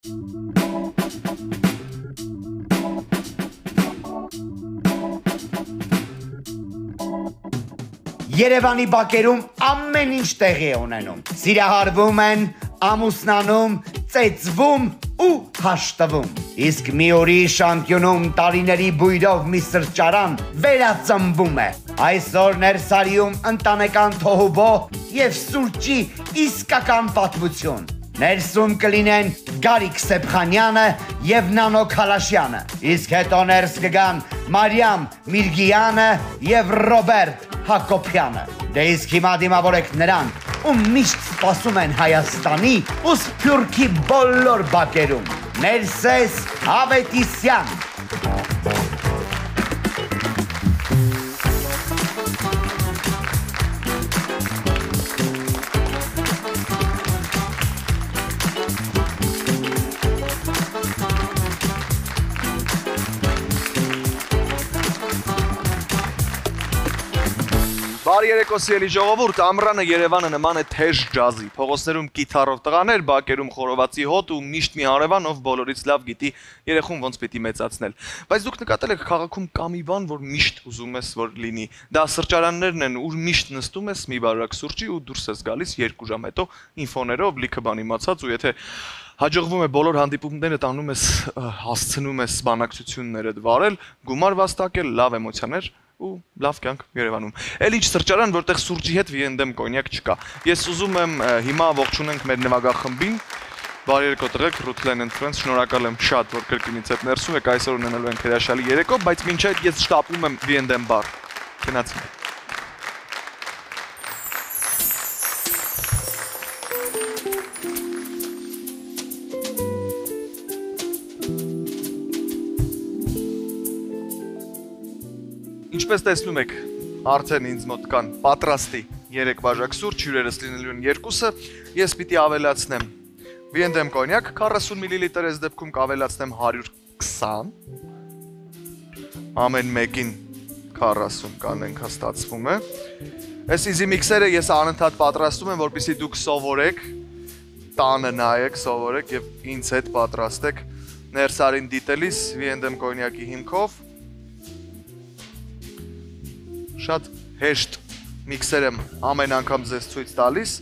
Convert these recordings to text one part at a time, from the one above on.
Երևանի բակերում ամեն ինչ տեղի է ունենում։ Սիրահարվում են, ամուսնանում, ծեծվում ու հաշտվում։ Իսկ մի օրի շամպիոնում տարիների բույրով մի սրճարան վերածնվում է։ Այսօր Ներսարիում ընտանեկան թոհուբոհ եւ սուրճի իսկական պատմություն։ Ներսում կլինեն Գարիկ Սեփխանյանը եւ Նանո Քալաշյանը։ Իսկ հետո ներս կգան Մարիամ Միրգյանը եւ Ռոբերտ Հակոբյանը։ Դե իսկ հիմա դիմավորեք նրան, ում միշտ սպասում են Հայաստանի ու Սփյուռքի բոլոր բակերում։ Ներսես Ավետիսյան։ Բարի երեկո սիրելի ժողովուրդ, ամռանը Երևանը նման է թեժ ջազի, փողոցներում կիթառով տղաներ, բակերում խորովածի հոտ ու միշտ մի հարևան, ով բոլորից լավ գիտի երեխուն ոնց պիտի մեծացնել։ Բայց դուք նկատել եք քաղաքում կա մի բան, որ միշտ ուզում ես որ լինի։ Դա սրճարաններն են, ուր միշտ նստում ես մի բարակ սուրճի ու դուրս ես գալիս 2 ժամ հետո ինֆոներով լիքը բան իմացած ու եթե հաջողվում է բոլոր հանդիպումները տանում ես հասցնում ես բանակցություններդ վարել, գումար վաստակել, լավ էմոցիաներ ու լավ կյանք Երևանում։ Էլ ինչ սրճարան, որտեղ սուրճի հետ վիենդեմ կոնյակ չկա։ Ես ուզում եմ հիմա ողջունենք մեր նվագախմբին։ Բարի երեկո տղեկ, Rutland and Friends, շնորհակալ եմ շատ, որ կրկինից հետ ներսում եք, այսօր ունենալու ենք հրաշալի երեկո, բայց մինչ այդ ես շտապում եմ վիենդեմ բար։ Գնացինք։ Ինչպես տեսնում եք, արդեն ինձ մոտ կան պատրաստի 3 բաժակ սուրճ, հյուրերս լինելու են 2-ը, ես պիտի ավելացնեմ վիենդեմ կոնյակ 40 մլ, այս դեպքում կավելացնեմ 120, ամեն մեկին 40 կանենք հաստատվում է, այս իզի միքսերը ես անընդհատ պատրաստում եմ, որպեսզի դուք սովորեք, տանը նայեք, սովորեք և ինձ հետ պատրաստեք Ներսարին դիտելիս վիենդեմ կոնյակի հիմքով, շատ հեշտ միքսեր եմ ամեն անգամ ձեզ ցույց տալիս,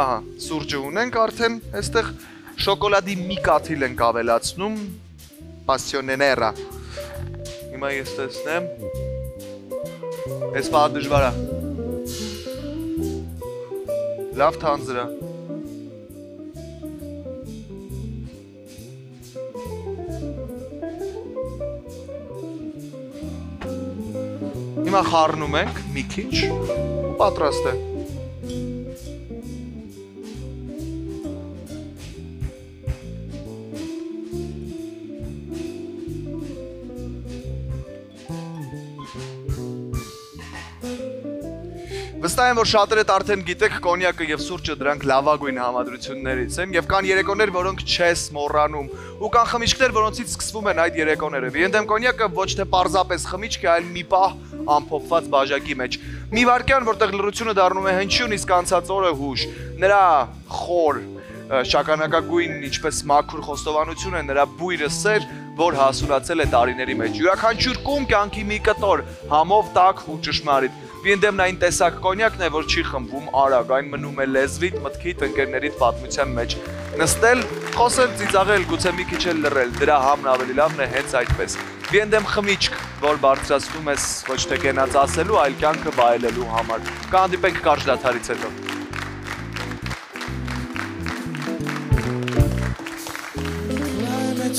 ահա, սուրճը ունենք արդեն, այստեղ շոկոլադի մի կաթիլ ենք ավելացնում, պասիոնեներա, հիմա ես տեսնեմ, այս պահը դժվար է, լավ թանձր է, հիմա խառնում ենք մի քիչ ու պատրաստ է։ Վստահ եմ, որ շատերդ արդեն գիտեք կոնյակը և սուրճը դրանք լավագույն համադրություններից են և կան երեկոներ, որոնք չես մոռանում ու կան խմիչքներ, որոնցից սկսվում են այդ երեկոները։ Վիենդեմ կոնյակը ոչ թե պարզապես խմիչք է, այլ մի պահ ամփոփված բաժակի մեջ։ Մի վայրկյան, որտեղ լռությունը դառնում է հնչյուն, իսկ անցած օրը հուշ։ Նրա խոր, շագանակագույն, ինչպես մաքուր խոստովանություն է նրա բույրը սեր, որ հասունացել է տարիների մեջ։ Յուրաքանչյուր կում կյանքի մի կտոր, համով տաք ու ճշմարիտ։ Վիենդեմն այն տեսակ կոնյակն է, որ չի խմբում արագ, այն մնում է լեզվիդ, մտքիդ, ընկերներիդ պատմության մեջ։ Նստել, խոսել, ծիծաղել, գուցե մի քիչ էլ լռել, դրա համն ավելի լավն է հենց այդպես։ Վիենդեմ խմիչք, որ բարձրացնում ես ոչ թե կենաց ասելու, այլ կյանքը վայելելու համար։ Կհանդիպենք կարճ դադարից հետո։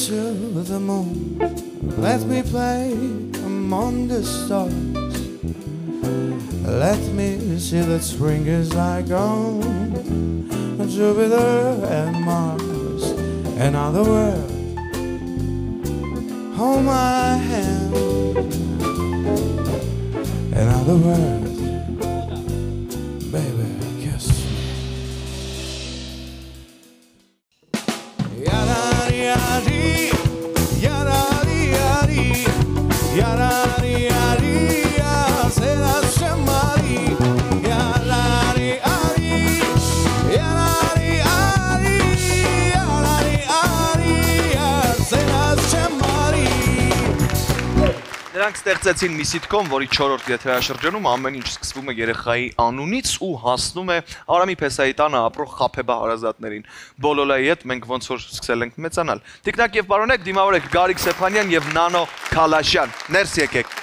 To the moon, let me play among the stars. Let me see that spring is like on Jupiter and Mars and other worlds. Hold my hand and other worlds, baby, kiss me. Yada-di-yadi, yada-di-yadi, yada-di-yadi. Նրանք ստեղծեցին մի սիտկոմ, որի 4-րդ եթերաշրջանում ամեն ինչ սկսվում է երեխայի անունից ու հասնում է Արամի Փեսայի տանը ապրող Խափեբա հարազատներին։ Բոլոլայի հետ մենք ոնց որ սկսել ենք մեծանալ։ Տիկնակ եւ պարոնեք, դիմավորեք Գարիկ Սեփանյան եւ Նանո Քալաշյան։ Ներս եկեք։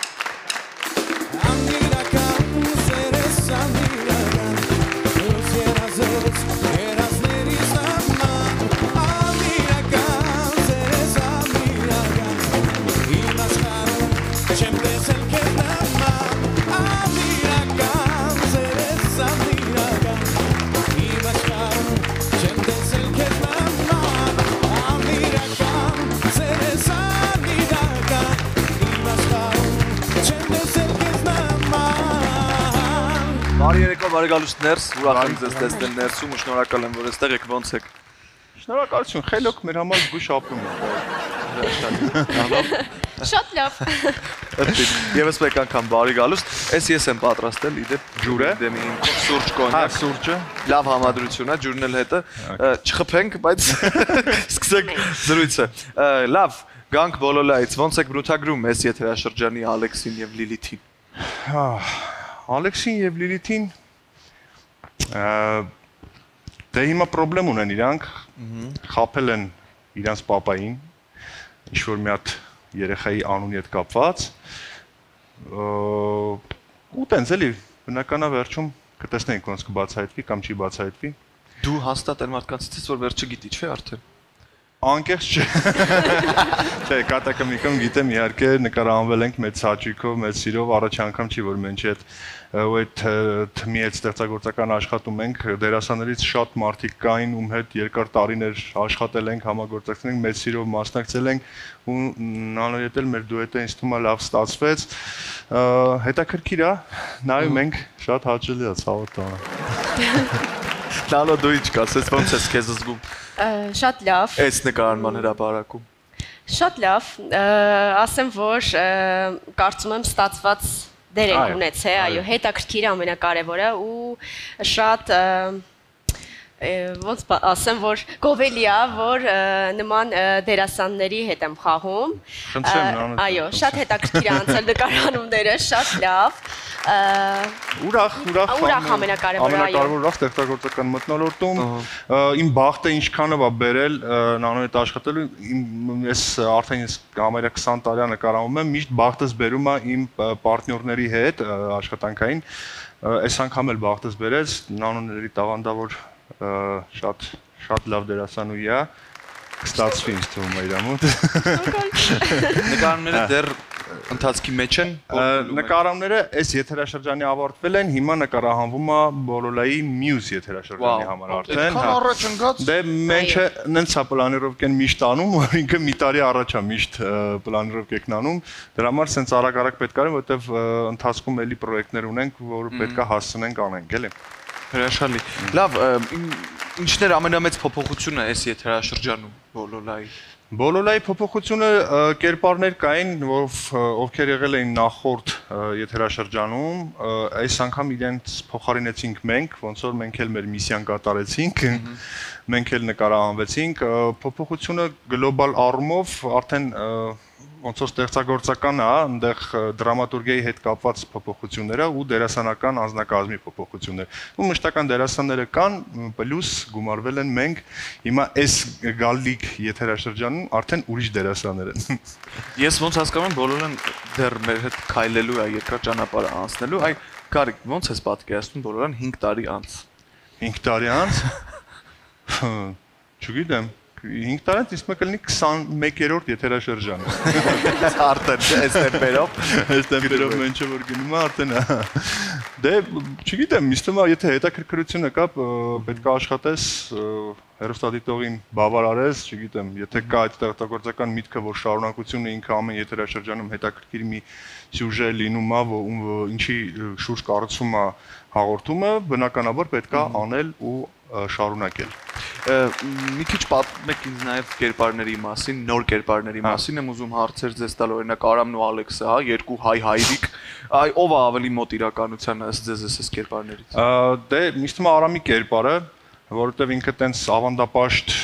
Բարի երեկո, բարի գալուստ ներս, ուրախ եմ ձեզ տեսնել ներսում ու շնորհակալ եմ, որ այստեղ եք, ոնց եք։ Շնորհակալություն, խելոք մեր համար զգույշ ապրում է։ Շատ լավ։ Եվս մեկ անգամ բարի գալուստ, ես եմ պատրաստել իդեպ ջուրը, դեմի սուրճ կոնյակ, սուրճը, լավ համադրություն է, ջուրն էլ հետը, չխփենք, բայց սկսենք զրույցը։ Լավ, գանք Բոլոլայից, ոնց եք բնութագրում այս եթերաշրջանի Ալեքսին եւ Լիլիթին։ Ալեքսին եւ Լիլիթին դե հիմա խնդրեմ ունեն իրանք, խափել են իրանց պապային, ինչ-որ մի հատ երեխայի անունի հետ կապված, ու տենց էլի, բնականա վերջում կտեսնենք ոնց կբացահայտվի կամ չի բացահայտվի։ Դու հաստատ այն մարդկանցից ես, որ վերջը գիտի, չէ՞ արդեն։ Անկեղծ չէ։ Չէ, կատակամիկում գիտեմ, իհարկե նկարահանվել ենք մեծ հաճույքով, մեծ սիրով, առաջ անգամ չի, որ մենք այդ թմի հետ ստեղծագործական աշխատում ենք, դերասաններից շատ մարդիկ կային, ում հետ երկար տարիներ աշխատել ենք, համագործակցել ենք, մեծ սիրով մասնակցել ենք ու նանո հետ էլ մեր դուետը ինձ թվում է լավ ստացվեց։ Հետաքրքիր է, նայում ենք, շատ հաճելի է, ցավոտ տանը։ Նանո դու ինչ կասես, ոնց ես քեզ զգում։ Շատ լավ։ Այս նկարանման հրապարակում։ Շատ լավ, ասեմ, որ կարծում եմ ստացված դեր ենք ունեցել, այո, հետաքրքիր ամենակարևորը ու շատ ոնց ասեմ, որ գովելի է, որ նման դերասանների հետ եմ խաղում։ Այո, շատ հետաքրքիր է անցել նկարանումները, շատ լավ։ Ուրախ ամենակարևորը, այո։ Ուրախ ստեղծագործական մթնոլորտում իմ բախտը ինչքանով է բերել նանո հետ աշխատելու, ես արդեն համարյա 20 տարի նկարահանում եմ, միշտ բախտս բերում է իմ պարտներների հետ աշխատանքային, այս անգամ էլ բախտս բերեց, նանոների տաղանդավոր շատ լավ դերասանուհի է, կստացվի ինձ թվում է իր մոտ։ Նկարանները դեռ ընթացքի մեջ են։ Նկարանները այս եթերաշրջանի ավարտվել են, հիմա նկարահանվում է Բոլոլայի մյուս եթերաշրջանի համար արդեն։ Այդքան առաջ ընկած։ Դե մենք նենց է պլանիրովկեն միշտ անում, որ ինքը մի տարի առաջ է միշտ պլանիրովկեն անում։ Դրա համար սենց արագ պետք է, որովհետև ընթացքում էլի պրոյեկտներ ունենք, որ պետք է հասցնենք անենք, էլի։ Հրաշալի։ Լավ, ինչն էր ամենամեծ փոփոխությունը այս եթերաշրջանում Բոլոլայի։ Բոլոլայի փոփոխությունը կերպարներ կային, ովքեր եղել էին նախորդ եթերաշրջանում, այս անգամ իրենց փոխարինեցինք մենք, ոնց որ մենք էլ մեր միսիան կատարեցինք, մենք էլ նկարահանվեցինք, փոփոխությունը գլոբալ առումով արդեն ոնց որ ստեղծագործական է, այնտեղ դրամատուրգիայի հետ կապված փոփոխությունները ու դերասանական անձնակազմի փոփոխություններ։ Ու մշտական դերասանները կան, պլյուս գումարվել են մենք, հիմա այս գալիք եթերաշրջանում արդեն ուրիշ դերասաններ են։ Ես ոնց հասկանում եմ, Բոլոլան դեռ մեր հետ քայլելու է, երկար ճանապարհ անցնելու, այ Գարիկ, ոնց ես պատկերացնում Բոլոլան 5 տարի անց։ 5 տարի անց։ Չգիտեմ։ 5 տարից իսկ մեկ կլինի 21-րդ եթերաշրջանը։ Արդեն այս տեմպերով մենք չէ որ գնում է արդեն։ Դե չգիտեմ, ինձ թվում է եթե հետաքրքրությունը կա, պետք է աշխատես, հեռուստադիտողին բավարարես, չգիտեմ, եթե կա այդ ստեղծագործական միտքը, որ շարունակությունը ինքը ամեն եթերաշրջանում հետաքրքիր մի սյուժե լինում է, ինչի շուրջ կառուցում է հաղորդումը, բնականաբար պետք է անել ու շարունակել։ Մի քիչ պատմեք ինձ նաև կերպարների մասին, նոր կերպարների մասին եմ ուզում հարցեր ձեզ տալ, օրինակ Արամն ու Ալեքսը, հա, երկու հայրիկ, ով է ավելի մոտ իրականությանը ըստ ձեզ այս կերպարներից։ Դե ինձ թվում է Արամի կերպարը, որովհետև ինքը տենց ավանդապաշտ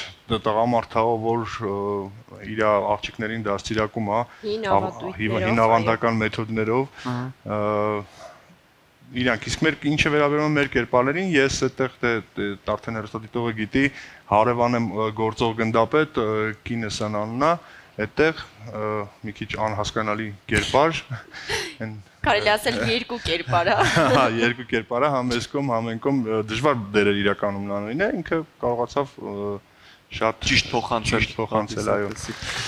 տղամարդ է, որ իր աղջիկներին դաստիարակում է հին ավանդական մեթոդներով իրանք իսկ մեր ինչը վերաբերում է մեր կերպարներին ես այդտեղ արդեն հերոստատիտողը գիտի հարևան եմ գործող գնդապետ կինս անունն է այդտեղ մի քիչ անհասկանալի կերպար կարելի ասել երկու կերպար հա երկու կերպար է համ էս կողմ համ այն կողմ դժվար դերեր իրականում նանոին է ինքը կարողացավ շատ ճիշտ փոխանցել այո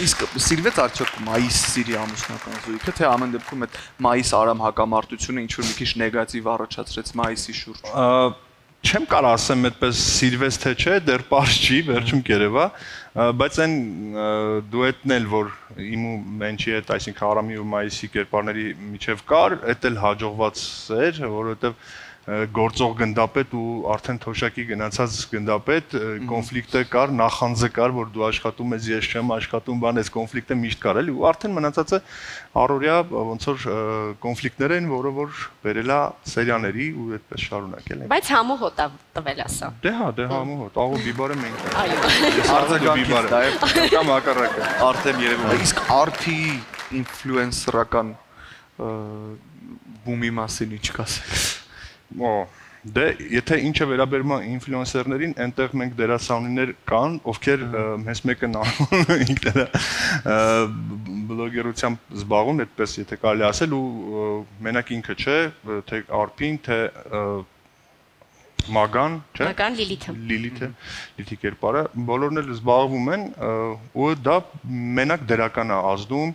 իսկ սիրվեց արդյոք մայիս սիրի ամուսնական զույգը թե ամեն դեպքում այդ մայիս արամ հակամարտությունը ինչ որ մի քիչ նեգատիվ առաջացրեց մայիսի շուրջ չեմ կարող ասեմ այդպես սիրվեց թե չէ դեռ པարզ չի վերջում կերևա բայց այն դուետն էլ որ իմ ու մենչի հետ այսինքն արամի ու մայիսի կերպարների միջև կար դա էլ հաջողված էր որովհետև գործող գնդապետ ու արդեն թոշակի գնացած գնդապետ կոնֆլիկտը կար նախանձը կար որ դու աշխատում ես ես չեմ աշխատում բան այս կոնֆլիկտը միշտ կար էլի ու արդեն մնացածը առօրյա ոնց որ կոնֆլիկտներ են որը որ վերել է սերիաների ու այդպես շարունակել են բայց համու հոտ տվել ասա դե համու հոտ աղու բիբարը մենք այո արձակի բիբարը կամ հակառակը արդեն երևում է իսկ RP ինֆլուենսերական բումի մասին ինչ կասեք Դե եթե ինչը վերաբերում է ինֆլուենսերներին, այնտեղ մենք դերասանուհիներ կան, ովքեր հենց մեկը ինքն բլոգերությամբ զբաղվում, այդպես եթե կարելի ասել ու մենակ ինքը չէ, թե RP-ին, թե Մագան, չէ՞։ Մագան Լիլիթի կերպարը, բոլորն էլ զբաղվում են ու դա մենակ դերական է ազդում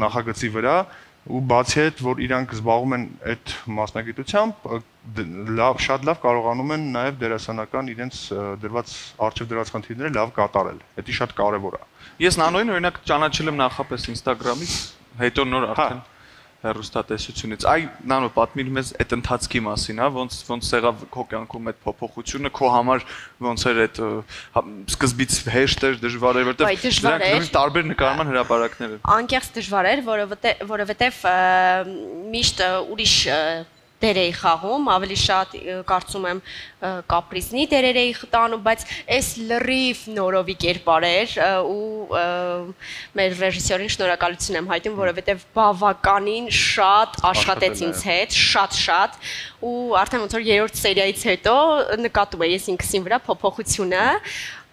նախագծի վրա ու բացի այդ որ իրանք զբաղվում են այդ մասնագիտությամբ շատ լավ կարողանում են նաև դերասանական իրենց դրված արժև դրված խնդիրները լավ կատարել դա շատ կարևոր է ես նանոին օրինակ ճանաչել եմ նախապես Instagram-ից հետո նոր արդեն հեռուստատեսությունից այ նանո պատմիր մեզ այդ ընթացքի մասին հա ոնց եղավ քո կյանքում այդ փոփոխությունը քո համար ոնց էր այդ սկզբից հեշտ էր դժվար էր որտեղ դրանք տարբեր նկարման հրապարակներ են անկեղծ դժվար էր որովհետև միշտ ուրիշ դեր էի խաղում, ավելի շատ կարծում եմ կապրիզնի դերեր էի տանում, բայց այս լրիվ նորովի կերպար էր ու մեր ռեժիսորին շնորհակալություն եմ հայտնում, որովհետև բավականին շատ աշխատեց ինձ հետ, շատ ու արդեն ոնց որ երրորդ սերիայից հետո նկատում եմ ես ինքսին վրա փոփոխությունը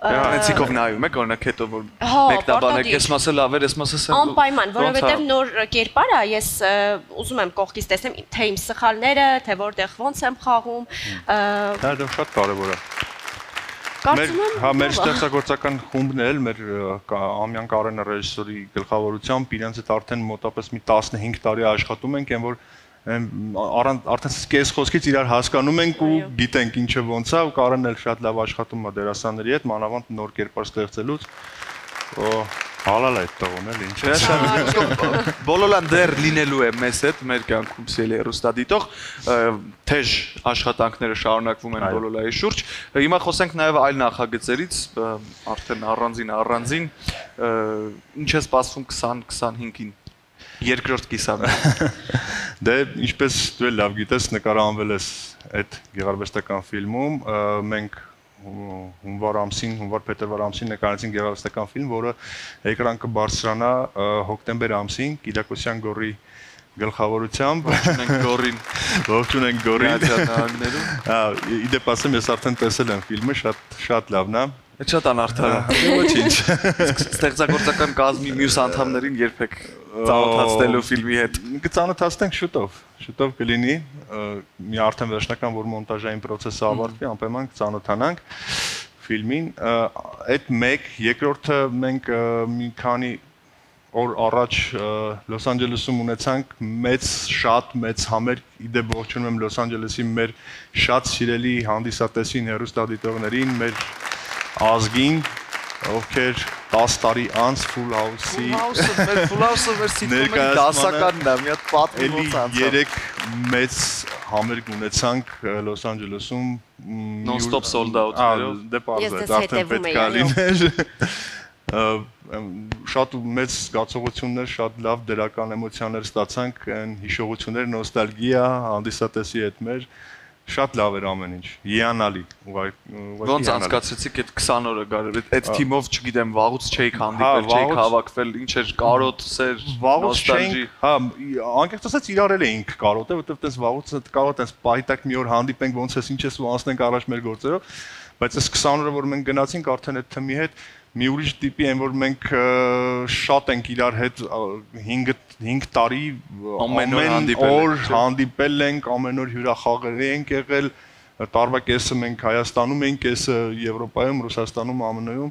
Անեցիկով նայում եք օրինակ հետո որ մեկնաբանեք ես մասը լավ էր ես մասը սա անպայման որովհետև նոր կերպար է ես ուզում եմ կողքից տեսնեմ թե իմ սխալները թե որտեղ ոնց եմ խաղում դա շատ կարևոր է կարծում եմ հա մեր ստեղծագործական խումբն էլ մեր Ամյան Կարենը ռեժիսորի գլխավորությամբ իրենց հետ արդեն մոտավորապես մի 15 տարի աշխատում ենք այն որ արդեն կես խոսքից իրար հասկանում ենք ու գիտենք ինչը ոնց է ու Կարենն էլ շատ լավ աշխատում է դերասանների հետ մանավանդ նոր կերպար ստեղծելուց հալալ է այդ տողն էլ ինչ բոլորան դեռ լինելու է մեզ հետ մեր կյանքում սիրելի հեռուստադիտող թեժ աշխատանքները շարունակվում են բոլորայի շուրջ հիմա խոսենք նաև այլ նախագծերից արդեն առանձին ինչ է սպասվում 2025-ին երկրորդ կիսամը Դե ինչպես դու լավ գիտես նկարահանվել ես այդ գեղարվեստական ֆիլմում մենք հունվար-փետրվար ամսին նկարեցինք գեղարվեստական ֆիլմ որը էկրան կբարձրանա հոկտեմբեր ամսին Կիրակոսյան Գորի գլխավորությամբ ողջունենք Գորին իդեպ ասեմ ես արդեն տեսել եմ ֆիլմը շատ լավն է Այդ շատ անարդար է ոչինչ ստեղծագործական կազմի մյուս անդամներին երբեք ծանոթացնելու ֆիլմի հետ կծանոթացնենք շուտով կլինի մի արդեն վերջնական որ մոնտաժային process-ը ավարտվի անպայման կծանոթանանք ֆիլմին այդ մեկ երկրորդը մենք մի քանի օր առաջ Լոս Անջելեսում ունեցանք շատ մեծ համերգ իդեպ ողջունում եմ Լոս Անջելեսի մեր շատ սիրելի հանդիսատեսին հեռուստադիտողներին մեր ազգին ովքեր 10 տարի անց Full House-ի Full House-ը մեր սիտկոմի դասականն է մի հատ պատմի ոնց անցավ 3 մեծ համերգ ունեցանք Լոս Անջելեսում non-stop sold out-ներով դե պարզ արդեն պետք է լիներ շատ մեծ զգացողություններ, շատ լավ դրական էմոցիաներ ստացանք, այն հիշողություններ, նոստալգիա, հանդիսատեսի հետ մեր Շատ լավ էր ամեն ինչ։ Հիանալի։ Ոնց անցկացրեցիք այդ 20 օրը գարը։ Այդ թիմով, չգիտեմ, վաղուց չէիք հանդիպել, չէիք հավաքվել, ինչ էր կարոտ, սեր, նոստալժի։ Հա, անկեղծ ասած իրարել էինք կարոտը, որովհետև տես վաղուց կարոտ տես պահիտակ մի օր հանդիպենք, ոնց էս ինչ էս ու անցնենք առաջ մեր գործերով, բայց այս 20 օրը որ մենք գնացինք արդեն այդ թմի հետ մի ուրիշ տիպի են, որ մենք շատ ենք իրար հետ 5 տարի ամեն օր հանդիպել ենք, ամեն օր հյուրախաղերի ենք եղել, տարվա կեսը մենք Հայաստանում ենք, կեսը Եվրոպայում, Ռուսաստանում, ԱՄՆ-ում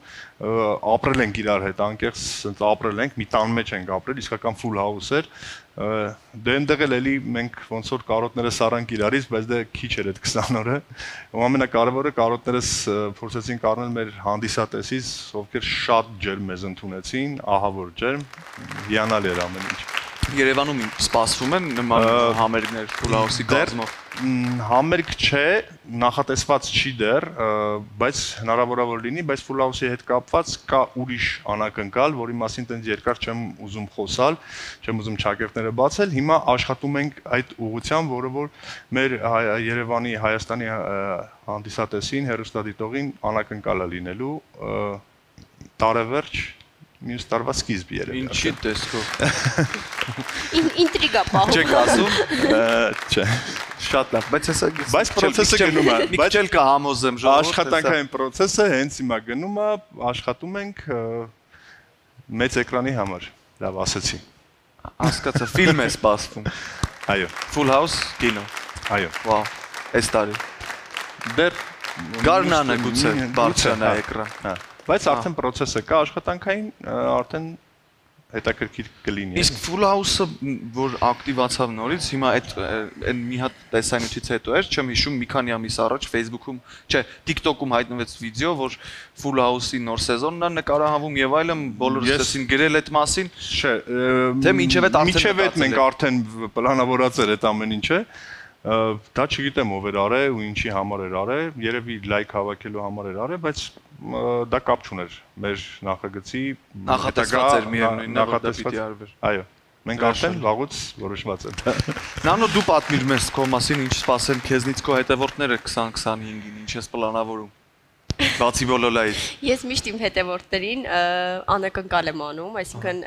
ապրել ենք իրար հետ, անկեղծ ասենց ապրել ենք, մի տան մեջ ենք ապրել, իսկական full house էր, դե այնտեղ էլի մենք ոնց որ կարոտները սարանք իրարից, բայց դե քիչ էր այդ 20 օրը, ու ամենակարևորը կարոտներս փորձեցինք առնել մեր հանդիսատեսից, ովքեր շատ ջերմ մեզ ընդունեցին, ահավոր ջերմ, հիանալի էր ամեն ինչ։ Երևանում սպասվում են նման համերգներ full house-ի կազմով։ Համերգ չէ, նախատեսված չի դեռ, բայց հնարավոր է որ լինի, բայց full house-ի հետ կապված կա ուրիշ անակնկալ, որի մասին տենց երկար չեմ ուզում խոսալ, չեմ ուզում ճակերտները բացել։ Հիմա աշխատում ենք այդ ուղղությամբ, որը որ մեր Երևանի, Հայաստանի հանդիսատեսին, հեռուստադիտողին անակնկալ է լինելու տարեվերջ մյուս տարվա սկիզբ երևի։ Ինչի տեսքով։ Ինտրիգա պահում։ Չեք ասում։ Չէ։ Շատ լավ, բայց պրոցեսը գնում է, մի քիչ էլ կհամոզեմ ժողովուրդը։ Աշխատանքային պրոցեսը հենց հիմա գնում է, աշխատում ենք մեծ էկրանի համար, լավ ասեցի։ Հասկացա, ֆիլմ է սպասվում։ Այո։ Full house կինո։ Այո։ Վաու, այս տարի։ Դեռ Գարնանը գուցե բարձրանա էկրան։ Հա։ Բայց արդեն պրոցեսը կա աշխատանքային, արդեն հետաքրքիր կլինի։ Իսկ full house-ը որ ակտիվացավ նորից, հիմա այդ մի հատ տեսանյութից հետո էր, չեմ հիշում մի քանի ամիս առաջ Facebook-ում, չէ, TikTok-ում հայտնվեց վիդեո, որ full house-ի նոր սեզոնն է նկարահանվում եւ այլն, բոլորը սկսեցին գրել այդ մասին։ Չէ, թե մինչև այդ մենք արդեն պլանավորացել այդ ամեն ինչը։ Դա չգիտեմ ով էր արել ու ինչի համար էր արել, երևի լայք հավաքելու համար էր արել, բայց դա կապ չուներ մեր նախագծի նախատեսված էր միևնույն նախատեսված արվեր։ Այո, մենք արդեն վաղուց որոշված է դա։ Նանո դու պատմիր մեզ քո մասին, ինչ սպասեն քեզնից քո հետևորդները 2025-ին, ինչ ես պլանավորում։ Բացի բոլոլայից։ Ես միշտ իմ հետևորդներին անակնկալ եմ անում, այսինքն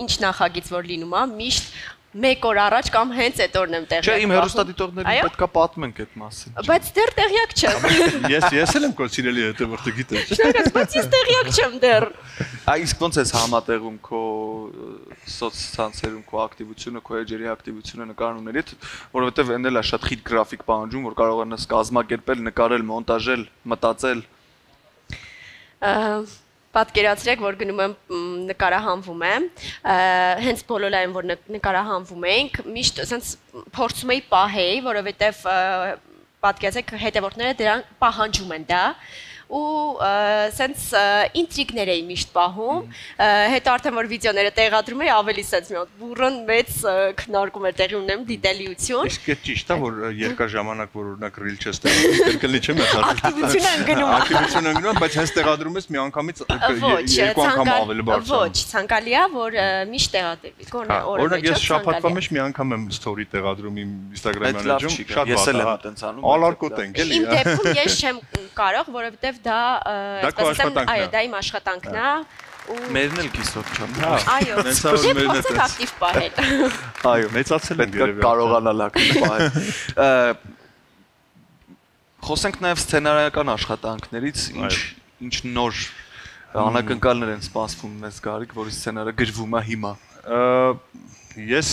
ինչ նախագիծ որ լինում է, միշտ մեկ օր առաջ կամ հենց այդ օրն եմ տեղյակ։ Չէ, իմ հեռուստադիտողներին պետքա պատմենք այդ մասին։ Բայց դեռ տեղյակ չեմ։ Ես էլ եմ քո սիրելի հետևորդը գիտես։ Շնորհակալ, բայց ես տեղյակ չեմ դեռ։ Իսկ ո՞նց ես համատեղում քո սոցցանցերում քո ակտիվությունը, քո էջերի ակտիվությունը նկարումների հետ, որովհետև այն էլ է շատ խիտ գրաֆիկ պահանջում, որ կարողանաս կազմակերպել, նկարել, մոնտաժել, մտածել։ Պատկերացրեք, որ գնում եմ նկարահանվում եմ, հենց բոլորային, որ նկարահանվում ենք, միշտ ասենց փորձում էի պահեի, որովհետև պատկերացրեք հետևորդները դրան պահանջում են դա, ու սենց ինտրիգներ էի միշտ պահում, հետո արդեն որ վիդեոները տեղադրում էի, ավելի սենց մի հատ բուրըն մեծ քննարկում էր տեղի ունեմ դիտելիություն։ Իսկ այդ ճիշտ է, որ երկար ժամանակ որ օրինակ ռիլ չես տեղադրում, կրկնի չեմ ակտիվություն են գնում։ Ակտիվություն են գնում, բայց հենց տեղադրում ես միանգամից երկու անգամ ավելի բարձր։ Ոչ, ցանկալի է, որ միշտ տեղադրվի, գոնե օրը։ Օրինակ ես շաբաթվա մեջ մի անգամ եմ story տեղադրում իմ Instagram-ի մեջ, շատ ես էլ եմ վատ է։ տենց անում։ Ալարկոտ ենք էլի։ Իմ դեպքում ես չեմ կարող, որովհետև դա այո, դա իմ աշխատանքն է ու Մերն էլ կիսոտ չեմ։ Այո, փոխեք ակտիվ պահել։ Այո, մեծացել են երևի։ Կարողանալ ակտիվ պահել։ Խոսենք նաև սցենարական աշխատանքներից, ինչ նոր անակնկալներ են սպասվում մեզ Գարիկ, որի սցենարը գրվում է հիմա։ Ես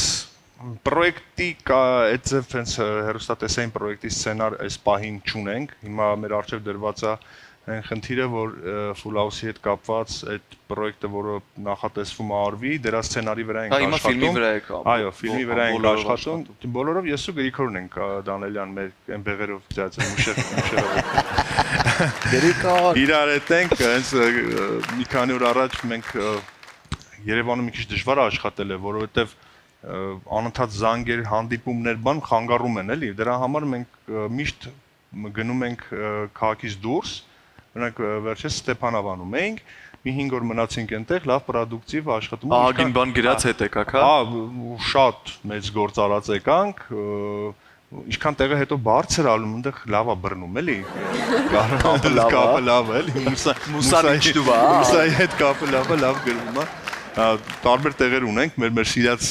պրոյեկտի այդ հենց հեռուստատեսային պրոյեկտի սցենար այս պահին չունենք, հիմա մեր առջև դրված է այն խնդիրը, որ full house-ի հետ կապված այդ պրոյեկտը, որը նախատեսվում է արվի, դրա սցենարի վրա ենք աշխատում։ Հիմա ֆիլմի վրա եք։ Այո, ֆիլմի վրա ենք աշխատում։ Բոլորով ես ու Գրիգորն ենք Դանելյան մեր այն բեղերով ծածած մուշերով։ Գրիգոր։ Իրար հետ ենք, հենց մի քանի օր առաջ մենք Երևանում մի քիչ դժվար է աշխատել, որովհետև անընդհատ զանգեր, հանդիպումներ, բան խանգարում են, էլի։ Դրա համար մենք միշտ գնում ենք քաղաքից դուրս, օրինակ վերջերս Ստեփանավանում էինք, մի 5 օր մնացինք այնտեղ, լավ պրոդուկտիվ աշխատում։ Ահագին բան գրած հետ եկաք, հա։ Շատ մեծ գործ արած եկանք, ինչքան տեղը հետո բարձր ալում, այնտեղ լավ է բռնում, էլի։ Կապը լավ է, էլի։ Մուսայի հետ կապը լավ գրվում է։ Տարբեր տեղեր ունենք, մեր սիրած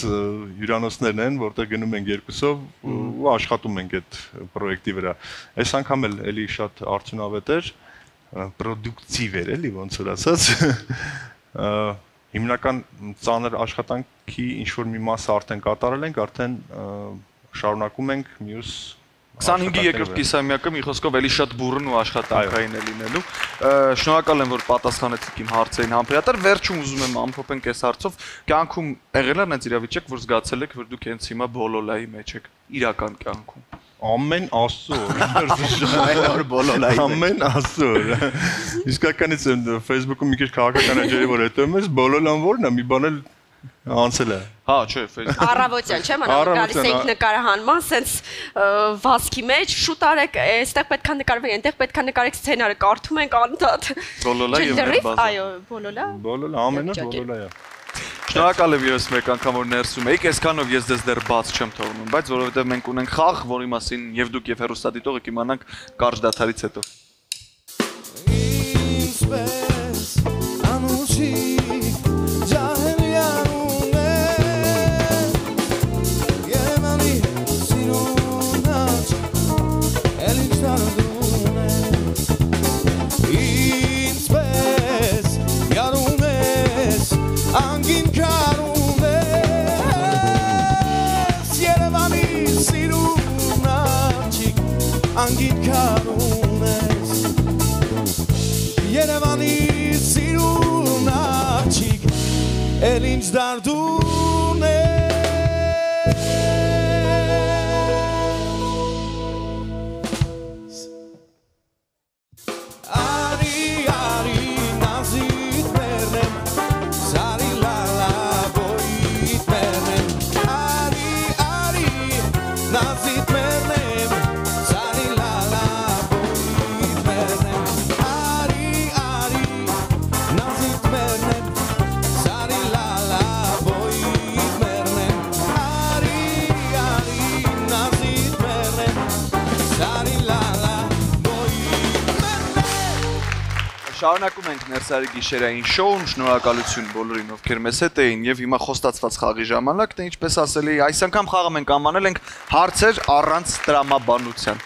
հյուրանոցներն են, որտեղ գնում ենք երկուսով ու աշխատում ենք այդ պրոյեկտի վրա։ Այս անգամ էլ էլի շատ արդյունավետ էր, պրոդուկտիվ էր, էլի ոնց որ ասած։ Հիմնական ծանր աշխատանքի ինչ-որ մի մասը արդեն կատարել ենք, արդեն շարունակում ենք մյուս 25-ի երկրորդ կիսամյակը մի խոսքով էլի շատ բուրըն ու աշխատանքային է լինելու։ Շնորհակալ եմ, որ պատասխանեցիք իմ հարցերին համբերատար։ Վերջում ուզում եմ ամփոփենք այս հարցով։ Կյանքում եղել է այնց իրավիճակ, որ զգացել եք, որ դուք հենց հիմա բոլոլայի մեջ եք, իրական կյանքում։ Ամեն ասուր։ Ամեն ասուր։ Իսկականից Facebook-ում մի քիչ քաղաքական էջերի որ հետո ես բոլոլան որն է, մի բան էլ անցել է։ Հա, չէ, Facebook։ Առավոտյան, չէ՞, մանավանդ գալիս ենք նկարահանման, սենց վազքի մեջ, շուտ արեք, այստեղ պետքա նկարվենք, այնտեղ պետքա նկարեք սցենարը, կարդում ենք անընդհատ։ Բոլոլա եւ ներբազա։ Այո, բոլոլա։ Բոլոլա, ամենը բոլոլա է։ Շնորհակալ եմ ևս մեկ անգամ որ ներսում եք, այսքանով ես դες դեռ բաց չեմ թողնում, բայց որովհետև մենք ունենք խաղ, որի մասին եւ դուք եւ հեռուստադիտողը կիմանանք կարճ դադարից հետո։ Անգիտ կարում ես Երևանի սիրուն աղջիկ էլ ինչ դարդուն ես Արի նազիտ մերնեմ Սարի լալա բոյիտ մերնեմ Արի նազիտ մերնեմ Շարունակում ենք Ներսարի գիշերային շոուն, շնորհակալություն բոլորին, ովքեր մեզ հետ էին եւ հիմա խոստացված խաղի ժամանակ, թե ինչպես ասելի, այս անգամ խաղը մենք անվանել ենք հարցեր առանց տրամաբանության։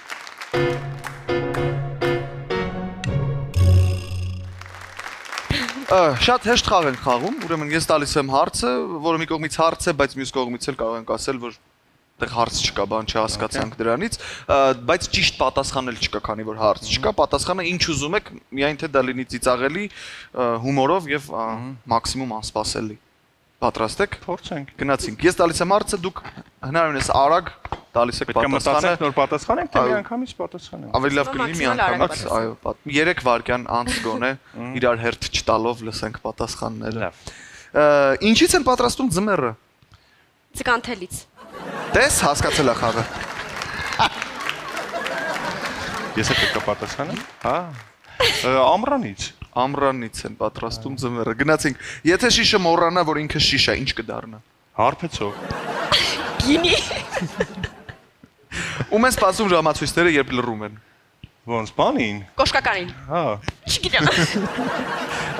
Շատ հեշտ խաղ ենք խաղում, ուրեմն ես տալիս եմ հարցը, որը մի կողմից հարց է, բայց մյուս կողմից էլ կարող ենք ասել, որ դեռ հարց չկա, բան չհասկացանք դրանից, բայց ճիշտ պատասխան էլ չկա, քանի որ հարց չկա, պատասխանը ինչ ուզում եք, միայն թե դա լինի ծիծաղելի, հումորով եւ մաքսիմում անսպասելի։ Պատրաստ եք։ Փորձենք։ Գնացինք։ Ես տալիս եմ հարցը, դուք հնարավորինս արագ տալիս եք պատասխանը։ Նոր պատասխանենք, թե միանգամից պատասխանենք։ Ավելի լավ կլինի միանգամից, այո, 3 վայրկյան անց գոնե իրար հերթ չտալով լսենք պատասխանները։ Ինչից են պատրաստում ձմեռը։ Ձկանթելից։ Տես հասկացել է խաղը։ Ես պետք է պատասխանեմ։ Հա։ Ամրանից։ Ամրանից են պատրաստում ձմեռը։ Գնացինք։ Եթե շիշը մոռանա, որ ինքը շիշ է, ինչ կդառնա։ Հարբեցով։ Գինի։ Ում են սպասում ժամացույցները, երբ լռում են։ Ոնց բանին։ Կոշկականին։ Հա։ Չգիտեմ։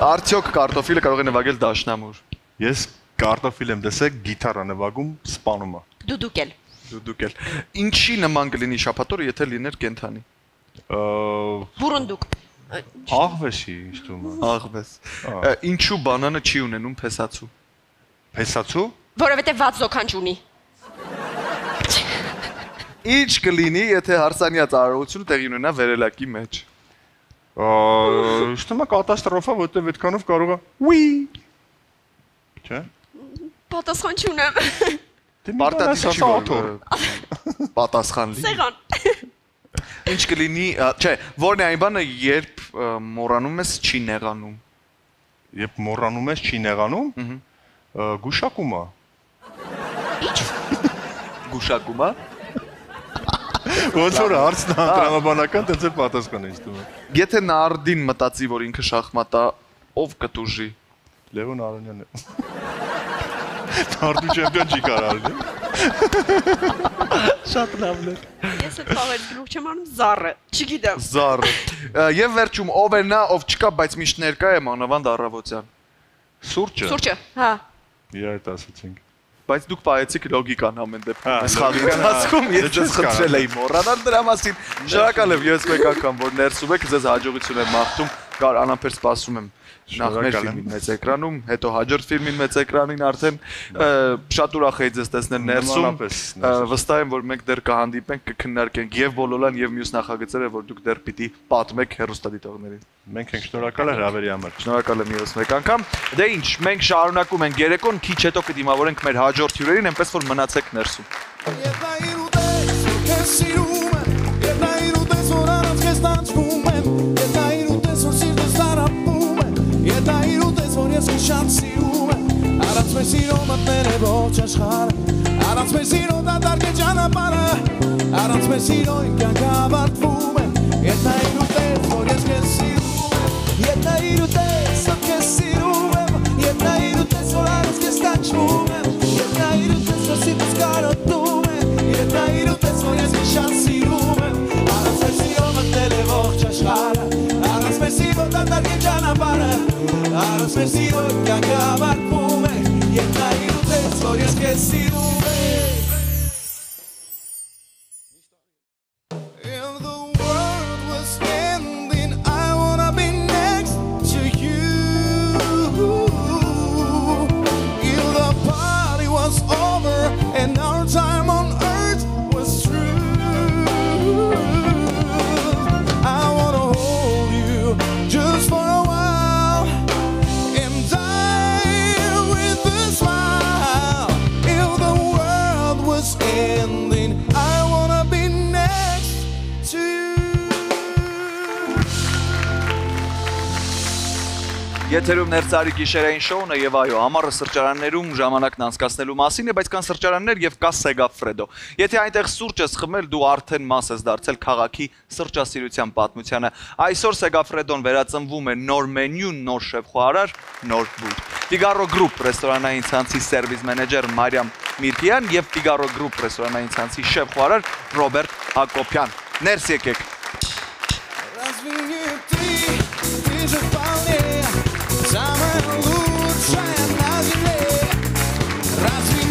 Արդյոք կարտոֆիլը կարող է նվագել դաշնամուր։ Ես կարտոֆիլ եմ տեսել, գիտարա նվագում, սպանում է։ Դուդուկել։ Դուդուկել։ Ինչի նման կլինի շաբաթօրը, եթե լիներ կենթանի։ Բուրունդուկ։ Աղվեսի, ինչ թվում է։ Աղվես։ Ինչու բանանը չի ունենում փեսացու։ Փեսացու։ Որովհետև վատ զոքանչ ունի։ Ինչ կլինի, եթե հարսանյա ծառայությունը տեղի ունենա վերելակի մեջ։ Շտեմա կատաստրոֆա, որտեղ այդքանով կարող է ուի։ Չէ։ Պատասխան չունեմ։ Պարտադիր չի պատասխան լինի։ Սեղան։ Ինչ կլինի, չէ, որն է այն բանը, երբ մոռանում ես չի նեղանում։ Երբ մոռանում ես չի նեղանում, գուշակումը։ Ինչ։ Գուշակումը։ Ոնց որ հարցն տրամաբանական, տենց էլ պատասխանը ինձ թվում է։ Եթե Նարդին մտածի, որ ինքը շախմատա, ով կտուժի։ Լևոն Արոնյանն է։ Նարդու չեմպիոն չի կարող լինի։ Շատ լավն է։ Ես այդ խաղեր գլուխ չեմ անում զառը, չգիտեմ։ Զառը։ Եվ վերջում ով է նա, ով չկա, բայց միշտ ներկա է մանավանդ առավոտյան։ Սուրճը։ Սուրճը, հա։ Իրա այդ ասացինք։ Բայց դուք պայեցիք լոգիկան ամեն դեպքում։ Այս խաղի ընթացքում ես ձեզ խնդրել էի մոռանալ դրա մասին։ Շնորհակալ եմ ես մեկ անգամ որ ներսում եք, ձեզ հաջողություն եմ մաղթում։ Կար անապեր սպասում եմ նախ մեր ֆիլմին մեծ էկրանում, հետո հաջորդ ֆիլմին մեծ էկրանին արդեն շատ ուրախ էի ձեզ տեսնել ներսում։ Վստահ եմ որ մենք դեռ կհանդիպենք, կքննարկենք եւ բոլոլան եւ մյուս նախագծերը, որ դուք դեռ պիտի պատմեք հեռուստադիտողներին։ Մենք ենք շնորհակալ հրավերի համար։ Շնորհակալ եմ ևս մեկ անգամ։ Դե ինչ, մենք շարունակում ենք երեկոն, քիչ հետո կդիմավորենք մեր հաջորդ հյուրերին, այնպես որ մնացեք ներսում։ Շատ սիրում եմ Առանց մեր սիրո մտնել է ողջ աշխարհը Առանց մեր սիրո դատարկ է ճանապարհը Առանց մեր սիրո իմ կյանքը ավարտվում է Ետնային ու տես, որ ես քեզ սիրում եմ Ետնային ու տես, որ քեզ սիրում եմ Ետնային ու տես, որ առանց քեզ տանջվում եմ Ետնային ու տես, որ սիրտս կարոտում եմ Ետնային ու տես, որ ես քեզ շատ սիրում եմ Առանց մեր սիրո մտնել է ողջ աշխարհը Առանց մեր սիրո դատարկ է ճանապարհը Առանց մեր սիրո կյանքը ավարտվում է Ետնային ու տես, որ ես քեզ սիրում եմ If the world was ending, I wanna be next to you If the party was over and our time on earth was through I wanna hold you just for a while And die with a smile If the world was ending I wanna be next to you Եթերում ներծարի գիշերային շոուն է եւ այո, ամառը սրճարաններում ժամանակն անցկացնելու մասին է, բայց կան սրճարաններ եւ կա Segafredo։ Եթե այնտեղ սուրճ ես խմել, դու արդեն մաս ես դարձել քաղաքի սրճասիրության պատմությանը։ Այսօր Segafredo-ն վերածնվում է նոր մենյու, նոր շեֆ-խոհարար, նոր բույր։ Figaro Group ռեստորանային ցանցի սերվիս մենեջեր Մարիամ Միրկյան եւ Figaro Group ռեստորանային ցանցի շեֆ-խոհարար Ռոբերտ Հակոբյան։ Ներս եկեք։ Разве не ты же вполне самая лучшая на земле Разве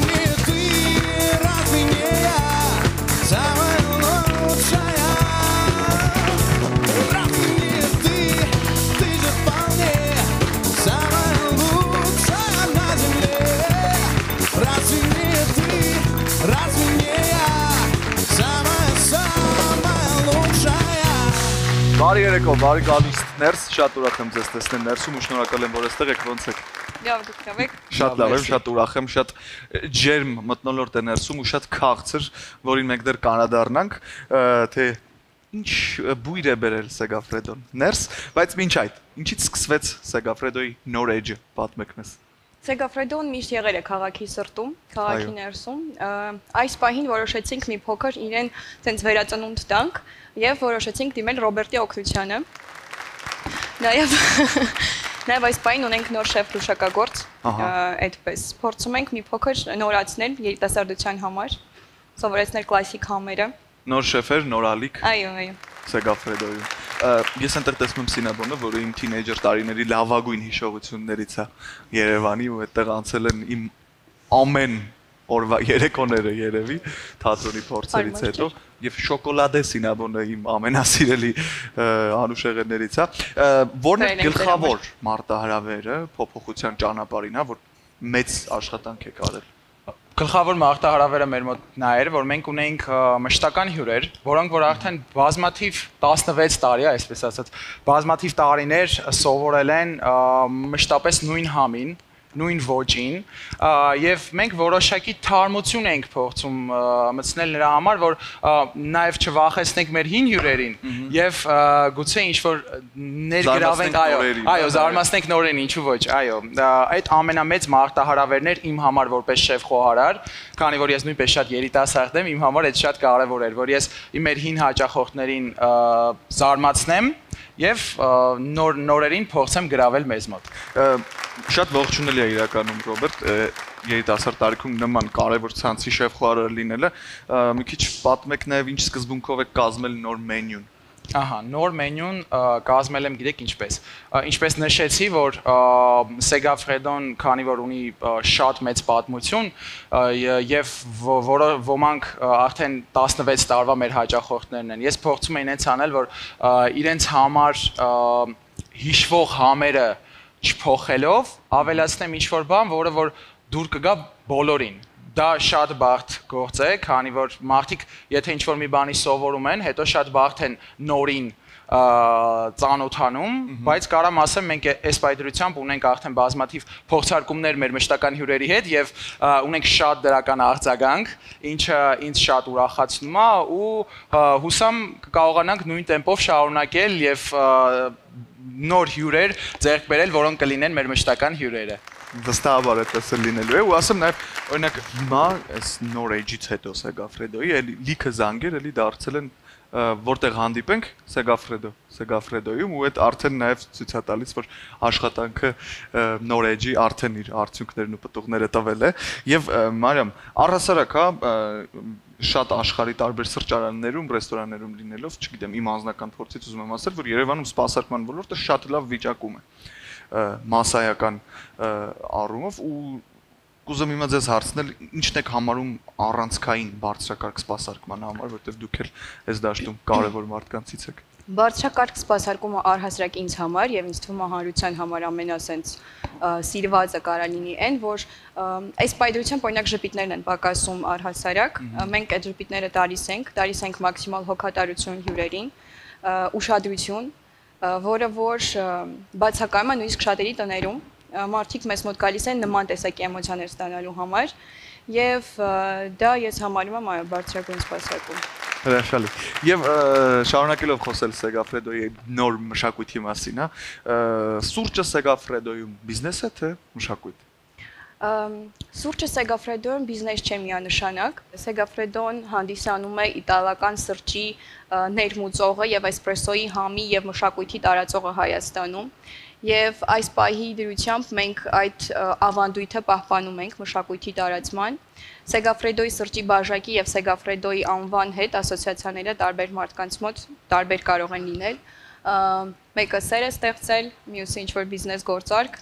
не я самая лучшая Разве не ты же вполне самая лучшая на земле Разве не я самая лучшая Բարի երեկո, բարի գալուստ ներս, շատ ուրախ եմ ձեզ տեսնել ներսում ու շնորհակալ եմ, որ այստեղ եք, ոնց եք։ Լավ դուք եք։ Շատ լավ եմ, շատ ուրախ եմ, շատ ջերմ մթնոլորտ է ներսում ու շատ քաղցր, որին մենք դեռ կանադառնանք, թե ինչ բույր է բերել Segafredo-ն ներս, բայց մինչ այդ, ինչից սկսվեց Segafredo-ի նոր էջը, պատմեք մեզ։ Segafredo-ն միշտ եղել է քաղաքի սրտում, քաղաքի ներսում։ Այս պահին որոշեցինք մի փոքր իրեն ցենց վերածնունդ տանք եւ որոշեցինք դիմել Ռոբերտի օգնությանը։ Նաեւ այս պահին ունենք նոր շեֆ հրուշակագործ, այդպես փորձում ենք մի փոքր նորացնել երիտասարդության համար, սովորեցնել կլասիկ համերը։ Նոր շեֆեր, նոր ալիք։ Այո, այո։ Segafredo-ում։ Ես այնտեղ տեսնում եմ Սինաբոնը, որը իմ թինեյջեր տարիների լավագույն հիշողություններից է Երևանի ու այդտեղ անցել են իմ ամեն օրվա երեկոները երևի թատրոնի փորձերից հետո եւ շոկոլադե Սինաբոնը իմ ամենասիրելի անուշեղներից է։ Որն է գլխավոր մարտահրավերը փոփոխության ճանապարհին, որ մեծ աշխատանք եք արել։ Գլխավոր մարտահրավերը մեր մոտ նա էր, որ մենք ունեինք մշտական հյուրեր, որոնք որ արդեն բազմաթիվ 16 տարի, այսպես ասած, բազմաթիվ տարիներ սովորել են մշտապես նույն համին, նույն ոճին, եւ մենք որոշակի թարմություն ենք փորձում մտցնել նրա համար, որ նաեւ չվախեցնենք մեր հին հյուրերին եւ գուցե ինչ որ ներգրավենք, այո, զարմացնենք նորեն, ինչու ոչ, այո, այդ ամենամեծ մարտահրավերներ իմ համար որպես շեֆ խոհարար, քանի որ ես նույնպես շատ երիտասարդ եմ, իմ համար այդ շատ կարեւոր էր, որ ես մեր հին հաճախորդներին զարմացնեմ եւ նորերին փորձեմ գրավել մեզ մոտ։ Շատ ողջունելի է իրականում Ռոբերտ, երիտասարդ տարիքում նման կարևոր ցանցի շեֆ-խոհարարը լինելը, մի քիչ պատմեք նաև ինչ սկզբունքով եք կազմել նոր մենյուն։ Ահա, նոր մենյուն կազմել եմ գիտեք ինչպես։ Ինչպես նշեցի, որ Segafredo-ն, քանի որ ունի շատ մեծ պատմություն եւ ոմանք արդեն 16 տարվա մեր հաճախորդներն են։ Ես փորձում եմ իրենց անել, որ իրենց համար հիշվող համերը չփոխելով ավելացնեմ ինչ-որ բան, որը որ դուր կգա բոլորին։ Դա շատ բարդ գործ է, քանի որ մարդիկ, եթե ինչ-որ մի բանի սովորում են, հետո շատ բարդ են նորին ծանոթանում, բայց կարամ ասեմ, մենք այս պայծրությամբ ունենք արդեն բազմաթիվ փորձարկումներ մեր մշտական հյուրերի հետ եւ ունենք շատ դրական արձագանք, ինչը ինձ շատ ուրախացնում է ու հուսամ կկարողանանք նույն տեմպով շարունակել եւ նոր հյուրեր ձեռք բերել, որոնք կլինեն մեր մշտական հյուրերը։ Վստահաբար այդպես է լինելու է ու ասեմ նաև օրինակ հիմա այս նոր էջից հետո Segafredo-ի էլի լիքը զանգեր էլի դարձել են որտեղ հանդիպենք Segafredo-ում ու այդ արդեն նաև ցույց է տալիս որ աշխատանքը նոր էջի արդեն իր արդյունքներն ու պտուղները տվել է եւ Մարիամ առհասարակ հա շատ աշխարհի տարբեր սրճարաններում, ռեստորաններում լինելով, չգիտեմ, իմ անձնական փորձից ուզում եմ ասել, որ Երևանում սպասարկման ոլորտը շատ լավ վիճակում է մասսայական առումով ու կուզեմ հիմա ձեզ հարցնել ինչն եք համարում առանցքային բարձրակարգ սպասարկման համար, որտեղ դուք էլ այս դաշտում կարևոր մարդկանցից եք։ Բարձրակարգ սպասարկումը առհասարակ ինձ համար եւ ինձ թվում է հանրության համար ամենասենց սիրվածը կարա լինի այն, որ այս պայծրությամբ օրինակ ժպիտներն են պակասում առհասարակ, մենք այդ ժպիտները տալիս ենք մաքսիմալ հոգատարություն հյուրերին, ուշադրություն, որը որ բացակայում է նույնիսկ շատերի տներում, մարդիկ մեզ մոտ գալիս են նման տեսակի էմոցիաներ ստանալու համար եւ դա ես համարում եմ այո բարձրագույն սպասարկում։ Հրաշալի։ Եվ շարունակելով խոսել Segafredo-ի նոր մշակույթի մասին, հա, սուրճը Segafredo-ում բիզնես է թե մշակույթ։ Սուրճը Segafredo-ում բիզնես չէ միանշանակ։ Segafredo-ն հանդիսանում է իտալական սրճի ներմուծողը եւ էսպրեսոյի համի եւ մշակույթի տարածողը Հայաստանում։ Եվ այս պահի դրությամբ մենք այդ ավանդույթը պահպանում ենք մշակույթի տարածման։ Segafredo-ի սրճի բաժակի եւ Segafredo-ի անվան հետ ասոցիացիաները տարբեր մարդկանց մոտ տարբեր կարող են լինել։ Մեկը սեր է ստեղծել, մյուսը ինչ-որ բիզնես գործարք։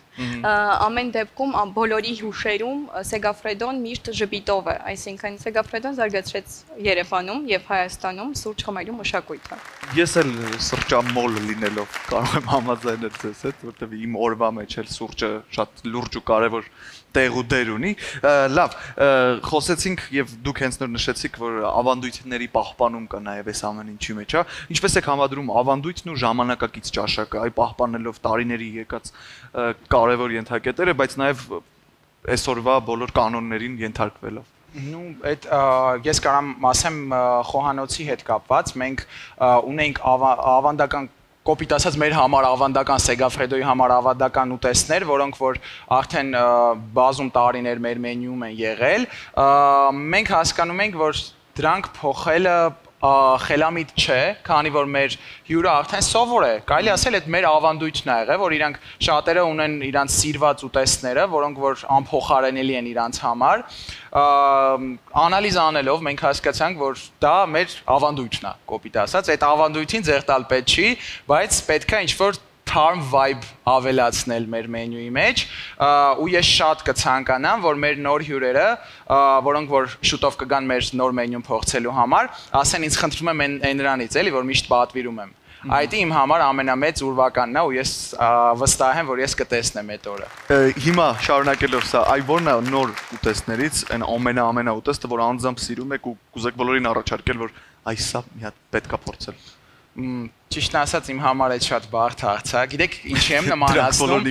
Ամեն դեպքում բոլորի հուշերում Segafredo-ն միշտ ժպիտով է, այսինքն Segafredo-ն զարգացրեց Երևանում եւ Հայաստանում սուրճ խմելու մշակույթը։ Ես էլ սրճամոլ լինելով կարող եմ համաձայնել ձեզ հետ, որտեղ իմ օրվա մեջ էլ սուրճը շատ լուրջ ու կարևոր տեղ ու դեր ունի։ Լավ, խոսեցինք եւ դուք հենց նոր նշեցիք, որ ավանդույթների պահպանում կա նաեւ այս ամեն ինչի մեջ, հա։ Ինչպես եք համադրում ավանդույթն ու ժամանակակից ճաշակը, այ պահպանելով տարիների եկած կարևոր ենթակետերը, բայց նաեւ այսօրվա բոլոր կանոններին ենթարկվելով։ Նու այդ ես կարամ ասեմ խոհանոցի հետ կապված, մենք ունենք ավանդական կոպիտ ասած մեր համար ավանդական Segafredo-ի համար ավանդական ուտեստներ, որոնք որ արդեն բազում տարիներ մեր մենյուում են եղել, մենք հասկանում ենք, որ դրանք փոխելը խելամիտ չէ, քանի որ մեր հյուրը արդեն սովոր է, կարելի ասել այդ մեր ավանդույթն է եղել, որ իրանք շատերը ունեն իրանց սիրված ուտեստները, որոնք որ անփոխարինելի են իրանց համար, անալիզ անելով մենք հասկացանք, որ դա մեր ավանդույթն է, կոպիտ ասած, այդ ավանդույթին ձեռ տալ պետք չի, բայց պետք է ինչ-որ թարմ vibe ավելացնել մեր մենյուի մեջ ու ես շատ կցանկանամ, որ մեր նոր հյուրերը, որոնք որ շուտով կգան մեր նոր մենյուն փոխելու համար, ասեն ինձ խնդրում եմ այն նրանից, էլի, որ միշտ պատվիրում եմ։ Այդ իմ համար ամենամեծ ուրվականն է ու ես վստահ եմ, որ ես կտեսնեմ այդ օրը։ Հիմա շարունակելով սա, այ որն է նոր ուտեստներից, այն ամենա ուտեստը, որ անձամբ սիրում եք ու կուզեք բոլորին առաջարկել, որ այս սա մի հատ պետք է փորձել։ Ճիշտն ասած իմ համար այդ շատ բարդ հարց է։ Գիտեք ինչի եմ նմանացնում։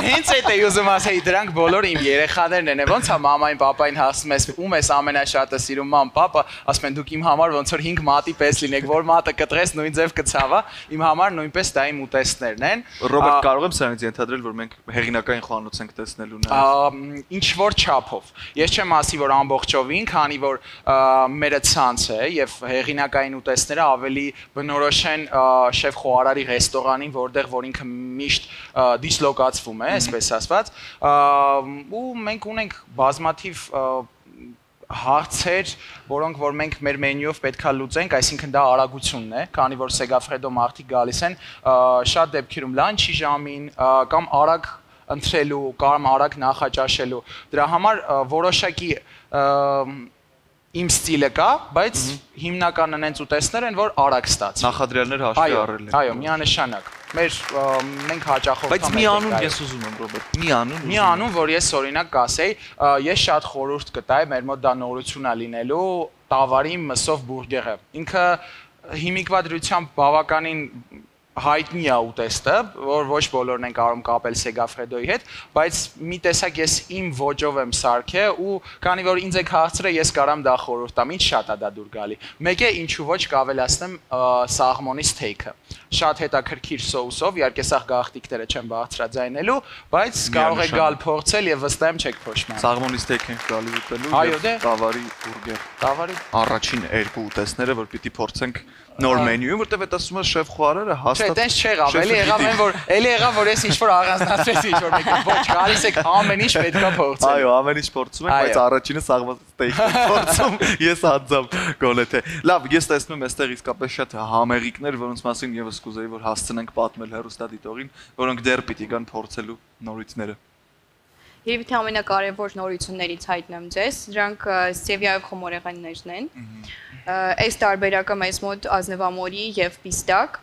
Հենց այդ է ուզում ասեի, դրանք բոլոր իմ երեխաներն են։ Ոնց է մամային, պապային հասնում ես, ում ես ամենաշատը սիրում, մամ, պապա, ասում են դուք իմ համար ոնց որ 5 մատի պես լինեք, որ մատը կտրես նույն ձև կցավա։ Իմ համար նույնպես դա իմ ուտեստներն են։ Ռոբերտ, կարող եմ սրանից ենթադրել, որ մենք հեղինակային խոհանոց ենք տեսնելու նաև։ Ինչ որ չափով։ Ես չեմ ասի, որ ամբողջովին, քանի որ մերը ցանց է եւ հեղինակային ուտեստները ավելի բնորոշեն շեֆ խոհարարի ռեստորանին, որտեղ որ ինքը միշտ դիսլոկացվում է, այսպես ասված, ու մենք ունենք բազմաթիվ հարցեր, որոնք որ մենք մեր մենյուով պետքա լուծենք, այսինքն դա արագությունն է, քանի որ Segafredo մարդիկ գալիս են շատ դեպքերում լանչի ժամին կամ արագ ընտրելու կամ արագ նախաճաշելու։ Դրա համար որոշակի իմ ստիլը կա, բայց հիմնականն հենց ուտեստներ են, որ արագ ստացի։ Նախադրյալներ հաշվի առել են։ Այո, միանշանակ։ Մենք հաճախորդում ենք։ Բայց մի անուն ես ուզում եմ, Ռոբերտ, մի անուն, որ ես օրինակ կասեի, ես շատ խորհուրդ կտայի, մեր մոտ դա նորություն է լինելու, տավարի մսով բուրգերը։ Ինքը հիմիկվա դրությամբ բավականին հայտնի է ուտեստը, որ ոչ բոլորն են կարող կապել Segafredo-ի հետ, բայց մի տեսակ ես իմ ոճով եմ սարքել ու քանի որ ինձ եք հարցրել, ես կարամ դա խորհուրդ տամ, ինձ շատ է դա դուր գալի։ Մեկ է ինչու ոչ կավելացնեմ սաղմոնի սթեյքը։ Շատ հետաքրքիր սոուսով, իհարկե սա գաղտնիքները չեմ բարձրաձայնելու, բայց կարող եք գալ փորձել եւ վստահ եմ չեք փոշմանա։ Սաղմոնի սթեյք ենք գալի ուտելու եւ տավարի բուրգեր։ Տավարի առաջին երկու ուտեստները, որ պիտի փորձենք նոր մենյուում, որտեվ այդ ասում ես շեֆ խոհարարը հաստատ։ Չէ, տենց չեղավ, էլի եղավ որ ես ինչ-որ առանձնացրեցի, ինչ-որ մեկը ոչ, գալիս եք ամեն ինչ պետքա փորձել։ Այո, ամեն ինչ փորձում ենք, բայց առաջինը սաղմոնի սթեյքն ենք փորձում, ես հadzամ գոլեթե։ Լավ, ես տեսնում եմ այստեղ իսկապես շատ համեղիկներ, որոնց մասին եւս կուզեի որ հասցնենք պատմել հեռուստադիտողին, որոնք դեռ պիտի գան փորձելու նորույթները։ Երևի թե ամենակարևոր նորություններից հայտնեմ ձեզ, դրանք ստևիայով խմորեղեններն են։ Այս տարբերակը մեզ մոտ ազնվամորի եւ պիստակ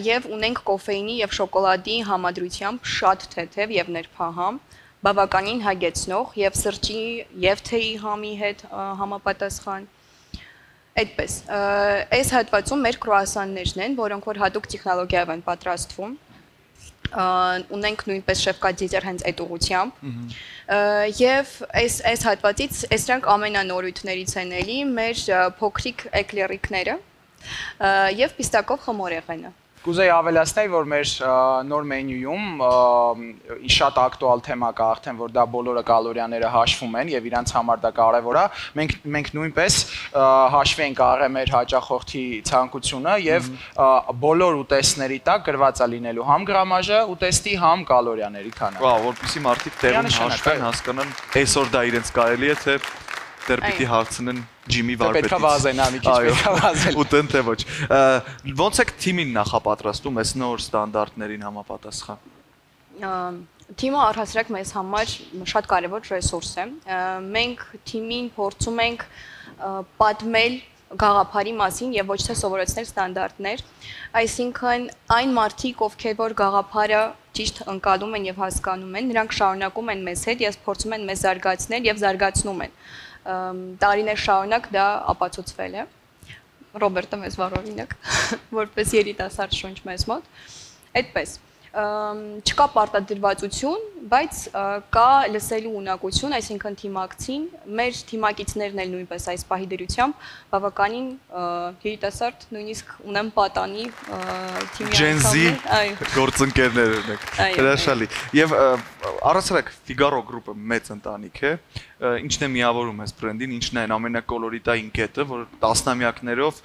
եւ ունենք կոֆեինի եւ շոկոլադի համադրությամբ շատ թեթև եւ ներփահամ, բավականին հագեցնող եւ սրճի եւ թեյի համի հետ համապատասխան։ Այդպես, այս հատվածում մեր կրուասաններն են, որոնք որ հատուկ տեխնոլոգիայով են պատրաստվում։ Ունենք նույնպես շեֆկադիզեր հենց այդ ուղղությամբ եւ այս հատվածից դրանք ամենանորույթներից են էլի մեր փոքրիկ էկլերիկները եւ պիստակով խմորեղենը։ Կուզեի ավելացնել, որ մեր նոր մենյուում շատ ակտուալ թեմա կա արդեն, որ դա բոլորը կալորիաները հաշվում են եւ իրանց համար դա կարեւոր է։ Մենք նույնպես հաշվի ենք առել մեր հաճախորդի ցանկությունը եւ բոլոր ուտեստների տակ գրված է լինելու համ գրամաժը ուտեստի, համ կալորիաների քանակը։ Վա, որպեսզի մարդիկ տեղում հաշվեն, հասկանան, այսօր դա իրենց կարելի է թե դեռ պիտի հարցնեն ջիմի վարպետից։ Պետքա վազենա մի քիչ պետքա վազել։ Ուտեն թե ոչ։ Ոնց եք թիմին նախապատրաստում այս նոր ստանդարտներին համապատասխան։ Թիմը առհասարակ մեզ համար շատ կարևոր ռեսուրս է։ Մենք թիմին փորձում ենք պատմել գաղափարի մասին եւ ոչ թե սովորեցնել ստանդարտներ, այսինքն այն մարդիկ, ովքեր որ գաղափարը ճիշտ ընկալում են եւ հասկանում են, նրանք շարունակում են մեզ հետ, ես փորձում են մեզ զարգացնել եւ զարգացնում են։ Տարիներ շարունակ դա ապացուցվել է։ Ռոբերտը մեզ վառօրինակ, որպես երիտասարդ շունչ մեզ մոտ։ Այդպես չկա պարտադրվածություն, բայց կա լսելու ունակություն, այսինքն թիմակցին, մեր թիմակիցներն էլ նույնպես այս պահի դրությամբ բավականին երիտասարդ, նույնիսկ ունեմ պատանի թիմի անդամներ, գործընկերներ ունեք։ Հրաշալի։ Եվ առասարակ Figaro Group-ը մեծ ընտանիք է, ինչն է միավորում այս բրենդին, ինչն է այն ամենակոլորիտային կետը, որ տասնամյակներով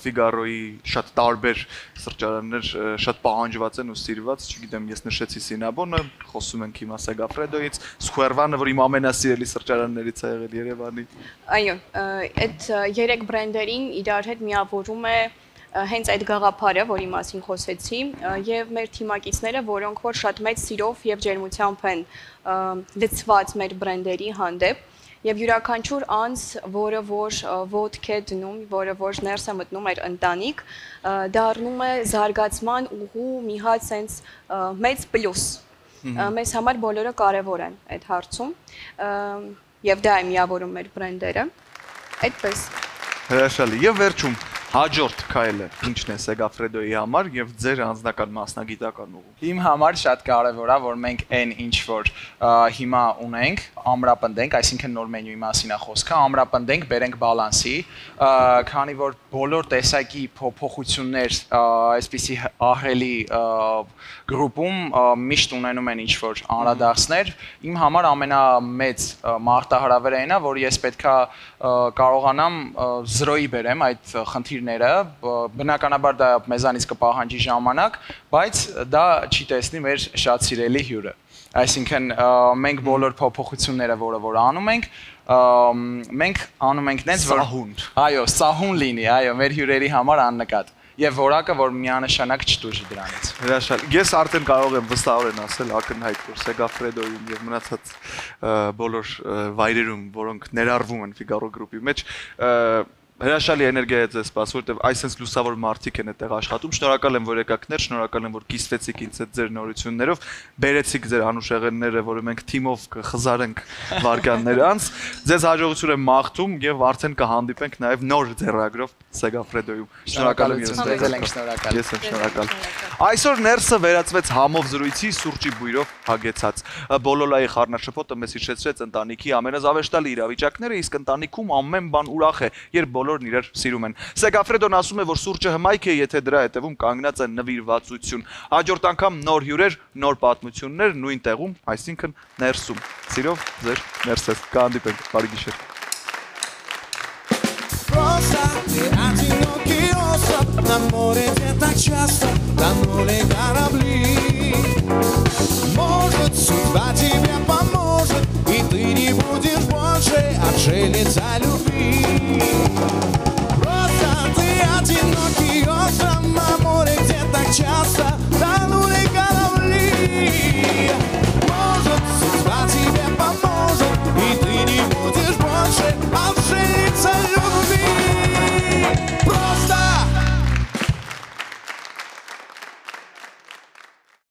Figaro-ի շատ տարբեր սրճարաններ շատ պահանջված են ու սիրված, չգիտեմ, ես նշեցի Cinnabon-ը, խոսում ենք հիմա Segafredo-ից, Square-ը, որ իմ ամենասիրելի սրճարաններից է եղել Երևանի։ Այո, այդ երեք բրենդերին իրար հետ միավորում է հենց այդ գաղափարը, որի մասին խոսեցի, եւ մեր թիմակիցները, որոնք որ շատ մեծ սիրով եւ ջերմությամբ են լցված մեր բրենդերի հանդեպ, եւ յուրաքանչյուր անձ, որը որ ոտք է դնում, որը որ ներս է մտնում այդ ընտանիք, դառնում է զարգացման ուղու մի հատ sense մեծ պլյուս։ Մեզ համար բոլորը կարևոր են այդ հարցում, եւ դա է միավորում մեր բրենդերը։ Այդպես։ Հրաշալի։ Եվ վերջում հաջորդ քայլը ինչն է Segafredo-ի համար եւ ձեր անձնական մասնագիտական ուղու։ Իմ համար շատ կարևոր է, որ մենք այն ինչ որ հիմա ունենք, ամրապնդենք, այսինքն նոր մենյուի մասին է խոսքը, ամրապնդենք, բերենք բալանսի, քանի որ բոլոր տեսակի փոփոխություններ այսպիսի ահռելի գրուպում միշտ ունենում են ինչ որ անդրադարձներ, իմ համար ամենամեծ մարտահրավերն է, որ ես պետքա կարողանամ զրոյի բերեմ այդ խնդիրները խնդիրները, բնականաբար դա մեզանից կպահանջի ժամանակ, բայց դա չի տեսնի մեր շատ սիրելի հյուրը։ Այսինքն մենք բոլոր փոփոխությունները, որ անում ենք, մենք անում ենք նենց որ այո, սահուն լինի, այո, մեր հյուրերի համար աննկատ։ Եվ որակը, որ միանշանակ չտուժի դրանից։ Հրաշալի։ Ես արդեն կարող եմ վստահորեն ասել ակնհայտ, որ Segafredo-ում եւ մնացած բոլոր վայրերում, որոնք ներառվում են Figaro Group-ի մեջ, հրաշալի էներգիա է ձեզ սպասում, որտեղ այսպես լուսավոր մարդիկ են այդտեղ աշխատում։ Շնորհակալ եմ, որ եկաք ներ, շնորհակալ եմ, որ կիսվեցիք ինձ հետ ձեր նորություններով, բերեցիք ձեր անուշեղենները, որը մենք թիմով կխզարենք վարկաններ անց։ Ձեզ հաջողություն եմ մաղթում եւ արդեն կհանդիպենք նաեւ նոր ձեռագրով Segafredo-ում։ Շնորհակալ եմ ձեզ, շնորհակալ։ Ես եմ շնորհակալ։ Այսօր ներսը վերածվեց համով զրույցի սուրճի բույրով հագեցած։ Բոլոլայի խառնաշփոթը մեզ հիշեցրեց ընտանիքի ամենազավեշտալի իրավիճակները, իսկ ընտանիքում ամեն բան ուրախ է, երբ բոլորն իրար սիրում են։ Segafredo-ն ասում է, որ սուրճը հմայք է, եթե դրա հետևում կանգնած է նվիրվածություն։ Հաջորդ անգամ նոր հյուրեր, նոր պատմություններ նույն տեղում, այսինքն ներսում։ Սիրով ձեր ներսես։ Կհանդիպենք։ Բարի գիշեր։ L'amore ti attacciato, l'amore carabli. Может, судьба тебя